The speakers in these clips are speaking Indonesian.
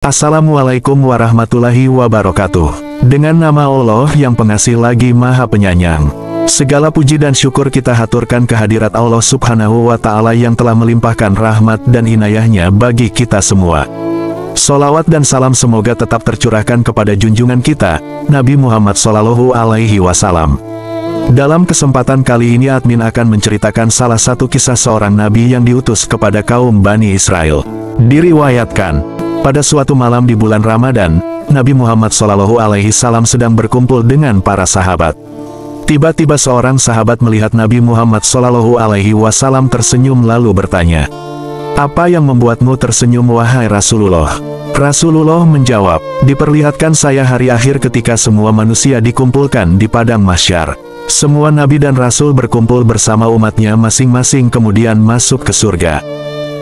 Assalamualaikum warahmatullahi wabarakatuh. Dengan nama Allah yang pengasih lagi maha penyayang. Segala puji dan syukur kita haturkan kehadirat Allah subhanahu wa ta'ala yang telah melimpahkan rahmat dan inayahnya bagi kita semua. Solawat dan salam semoga tetap tercurahkan kepada junjungan kita, Nabi Muhammad SAW. Dalam kesempatan kali ini admin akan menceritakan salah satu kisah seorang nabi yang diutus kepada kaum Bani Israel. Diriwayatkan, pada suatu malam di bulan Ramadan, Nabi Muhammad SAW sedang berkumpul dengan para sahabat. Tiba-tiba seorang sahabat melihat Nabi Muhammad SAW tersenyum lalu bertanya, "Apa yang membuatmu tersenyum wahai Rasulullah?" Rasulullah menjawab, "Diperlihatkan saya hari akhir ketika semua manusia dikumpulkan di padang mahsyar. Semua nabi dan rasul berkumpul bersama umatnya masing-masing kemudian masuk ke surga.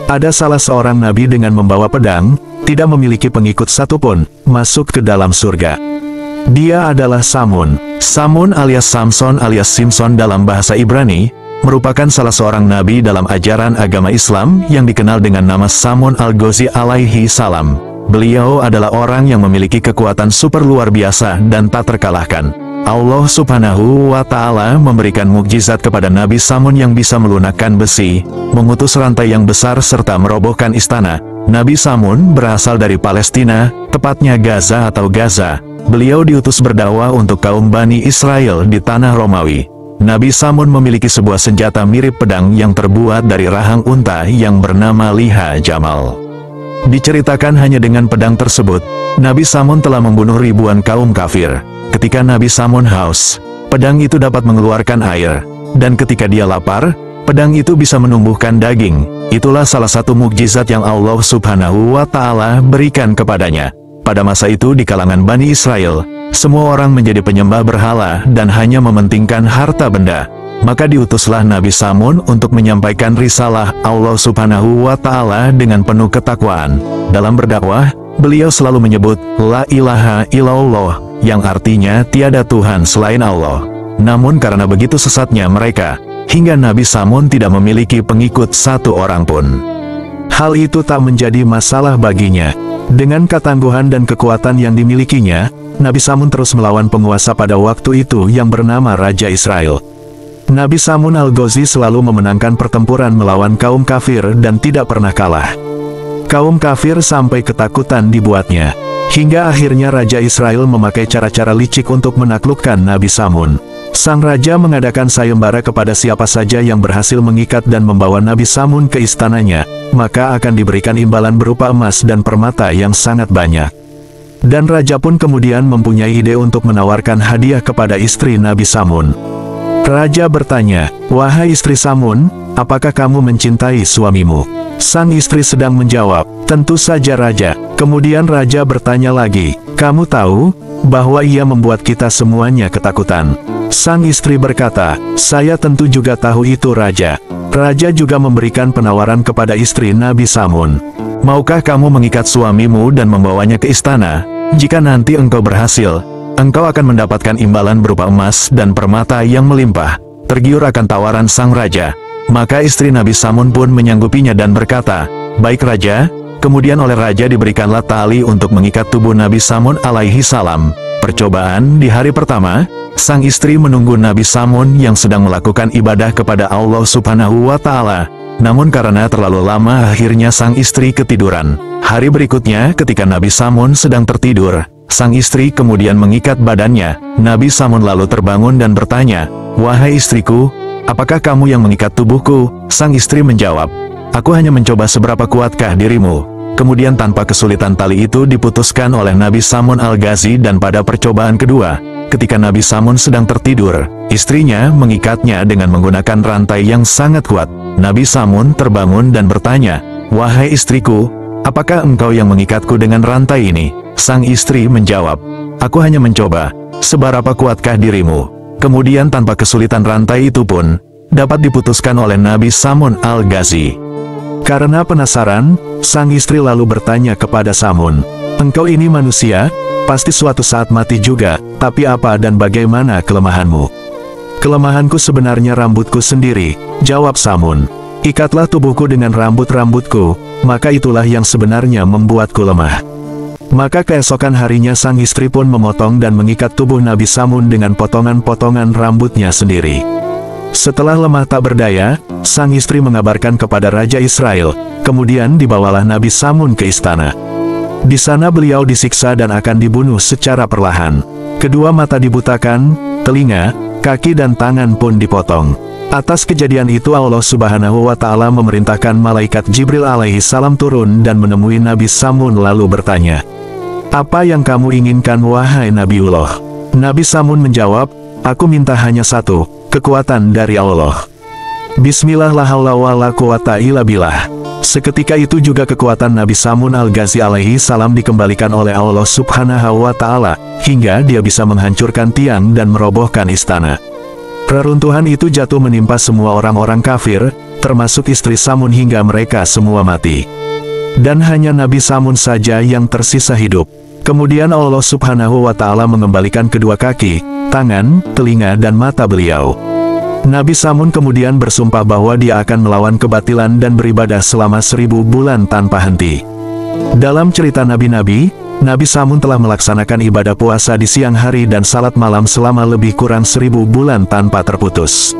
Ada salah seorang nabi dengan membawa pedang, tidak memiliki pengikut satupun, masuk ke dalam surga. Dia adalah Samun." Samun alias Samson alias Simpson dalam bahasa Ibrani, merupakan salah seorang nabi dalam ajaran agama Islam yang dikenal dengan nama Samun al-Ghazi alaihi salam. Beliau adalah orang yang memiliki kekuatan super luar biasa dan tak terkalahkan. Allah subhanahu wa ta'ala memberikan mukjizat kepada Nabi Samun yang bisa melunakkan besi, mengutus rantai yang besar serta merobohkan istana. Nabi Samun berasal dari Palestina, tepatnya Gaza atau Gaza. Beliau diutus berdakwah untuk kaum Bani Israel di tanah Romawi. Nabi Samun memiliki sebuah senjata mirip pedang yang terbuat dari rahang unta yang bernama liha jamal. Diceritakan hanya dengan pedang tersebut, Nabi Samun telah membunuh ribuan kaum kafir. Ketika Nabi Samun haus, pedang itu dapat mengeluarkan air. Dan ketika dia lapar, pedang itu bisa menumbuhkan daging. Itulah salah satu mukjizat yang Allah subhanahu wa ta'ala berikan kepadanya. Pada masa itu di kalangan Bani Israel, semua orang menjadi penyembah berhala dan hanya mementingkan harta benda. Maka diutuslah Nabi Samun untuk menyampaikan risalah Allah subhanahu wa ta'ala dengan penuh ketakwaan. Dalam berdakwah, beliau selalu menyebut La ilaha illallah, yang artinya tiada Tuhan selain Allah. Namun karena begitu sesatnya mereka, hingga Nabi Samun tidak memiliki pengikut satu orang pun. Hal itu tak menjadi masalah baginya. Dengan ketangguhan dan kekuatan yang dimilikinya, Nabi Samun terus melawan penguasa pada waktu itu yang bernama Raja Israel. Nabi Samun al-Ghazi selalu memenangkan pertempuran melawan kaum kafir dan tidak pernah kalah. Kaum kafir sampai ketakutan dibuatnya. Hingga akhirnya Raja Israel memakai cara-cara licik untuk menaklukkan Nabi Samun. Sang raja mengadakan sayembara kepada siapa saja yang berhasil mengikat dan membawa Nabi Samun ke istananya, maka akan diberikan imbalan berupa emas dan permata yang sangat banyak. Dan raja pun kemudian mempunyai ide untuk menawarkan hadiah kepada istri Nabi Samun. Raja bertanya, "Wahai istri Samun, apakah kamu mencintai suamimu?" Sang istri sedang menjawab, "Tentu saja Raja." Kemudian raja bertanya lagi, "Kamu tahu bahwa ia membuat kita semuanya ketakutan?" Sang istri berkata, "Saya tentu juga tahu itu Raja." Raja juga memberikan penawaran kepada istri Nabi Samun. "Maukah kamu mengikat suamimu dan membawanya ke istana? Jika nanti engkau berhasil, engkau akan mendapatkan imbalan berupa emas dan permata yang melimpah." Tergiur akan tawaran sang raja, maka istri Nabi Samun pun menyanggupinya dan berkata, "Baik Raja." Kemudian oleh raja diberikanlah tali untuk mengikat tubuh Nabi Samun alaihi salam. Percobaan di hari pertama, sang istri menunggu Nabi Samun yang sedang melakukan ibadah kepada Allah subhanahu wa ta'ala. Namun karena terlalu lama akhirnya sang istri ketiduran. Hari berikutnya ketika Nabi Samun sedang tertidur, sang istri kemudian mengikat badannya. Nabi Samun lalu terbangun dan bertanya, "Wahai istriku, apakah kamu yang mengikat tubuhku?" Sang istri menjawab, "Aku hanya mencoba seberapa kuatkah dirimu." Kemudian tanpa kesulitan tali itu diputuskan oleh Nabi Samun al-Ghazi dan pada percobaan kedua, ketika Nabi Samun sedang tertidur, istrinya mengikatnya dengan menggunakan rantai yang sangat kuat. Nabi Samun terbangun dan bertanya, "Wahai istriku, apakah engkau yang mengikatku dengan rantai ini?" Sang istri menjawab, "Aku hanya mencoba, seberapa kuatkah dirimu?" Kemudian tanpa kesulitan rantai itu pun dapat diputuskan oleh Nabi Samun al-Ghazi. Karena penasaran, sang istri lalu bertanya kepada Samun, "Engkau ini manusia, pasti suatu saat mati juga, tapi apa dan bagaimana kelemahanmu?" "Kelemahanku sebenarnya rambutku sendiri," jawab Samun. "Ikatlah tubuhku dengan rambut-rambutku, maka itulah yang sebenarnya membuatku lemah." Maka keesokan harinya sang istri pun memotong dan mengikat tubuh Nabi Samun dengan potongan-potongan rambutnya sendiri. Setelah lemah tak berdaya, sang istri mengabarkan kepada Raja Israel, kemudian dibawalah Nabi Samun ke istana. Di sana beliau disiksa dan akan dibunuh secara perlahan. Kedua mata dibutakan, telinga, kaki dan tangan pun dipotong. Atas kejadian itu Allah Subhanahu wa Ta'ala memerintahkan malaikat Jibril alaihi salam turun dan menemui Nabi Samun lalu bertanya, "Apa yang kamu inginkan wahai Nabiullah?" Nabi Samun menjawab, "Aku minta hanya satu, kekuatan dari Allah. Bismillah la haula wa la quwata illa billah." Seketika itu juga kekuatan Nabi Samun al-Ghazi alaihi salam dikembalikan oleh Allah Subhanahu wa Ta'ala, hingga dia bisa menghancurkan tiang dan merobohkan istana. Reruntuhan itu jatuh menimpa semua orang-orang kafir, termasuk istri Samun hingga mereka semua mati. Dan hanya Nabi Samun saja yang tersisa hidup. Kemudian Allah Subhanahu wa Ta'ala mengembalikan kedua kaki, tangan, telinga dan mata beliau. Nabi Samun kemudian bersumpah bahwa dia akan melawan kebatilan dan beribadah selama 1000 bulan tanpa henti. Dalam cerita nabi-nabi, Nabi Samun telah melaksanakan ibadah puasa di siang hari dan salat malam selama lebih kurang 1000 bulan tanpa terputus.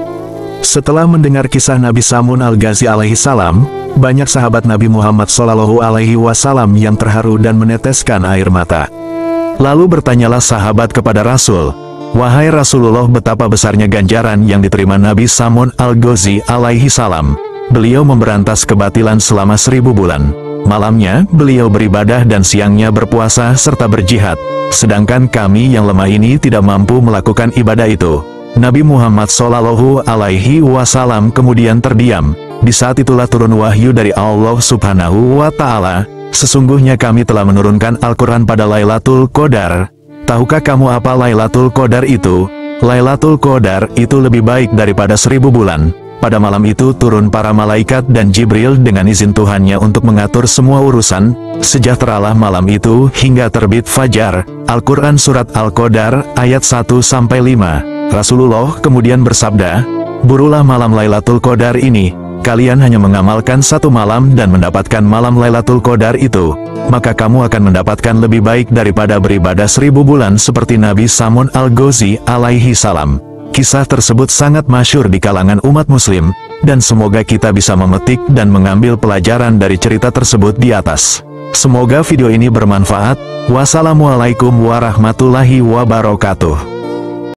Setelah mendengar kisah Nabi Samun al-Ghazi alaihi salam, banyak sahabat Nabi Muhammad Shallallahu alaihi wasallam yang terharu dan meneteskan air mata. Lalu bertanyalah sahabat kepada Rasul, "Wahai Rasulullah, betapa besarnya ganjaran yang diterima Nabi Samun al-Ghazi alaihi salam. Beliau memberantas kebatilan selama 1000 bulan. Malamnya, beliau beribadah dan siangnya berpuasa serta berjihad. Sedangkan kami yang lemah ini tidak mampu melakukan ibadah itu." Nabi Muhammad Shallallahu alaihi wasallam kemudian terdiam. Di saat itulah turun wahyu dari Allah Subhanahu wa Ta'ala, "Sesungguhnya kami telah menurunkan Al-Quran pada Lailatul Qadar. Tahukah kamu apa Lailatul Qadar itu? Lailatul Qadar itu lebih baik daripada 1000 bulan. Pada malam itu turun para malaikat dan Jibril dengan izin Tuhannya untuk mengatur semua urusan. Sejahteralah malam itu hingga terbit fajar." Al-Quran Surat Al-Qadar, ayat 1-5. Rasulullah kemudian bersabda, "Burulah malam Lailatul Qadar ini. Kalian hanya mengamalkan 1 malam dan mendapatkan malam Lailatul Qadar itu, maka kamu akan mendapatkan lebih baik daripada beribadah 1000 bulan seperti Nabi Samun al-Ghazi alaihi salam." Kisah tersebut sangat masyhur di kalangan umat muslim, dan semoga kita bisa memetik dan mengambil pelajaran dari cerita tersebut di atas. Semoga video ini bermanfaat. Wassalamualaikum warahmatullahi wabarakatuh.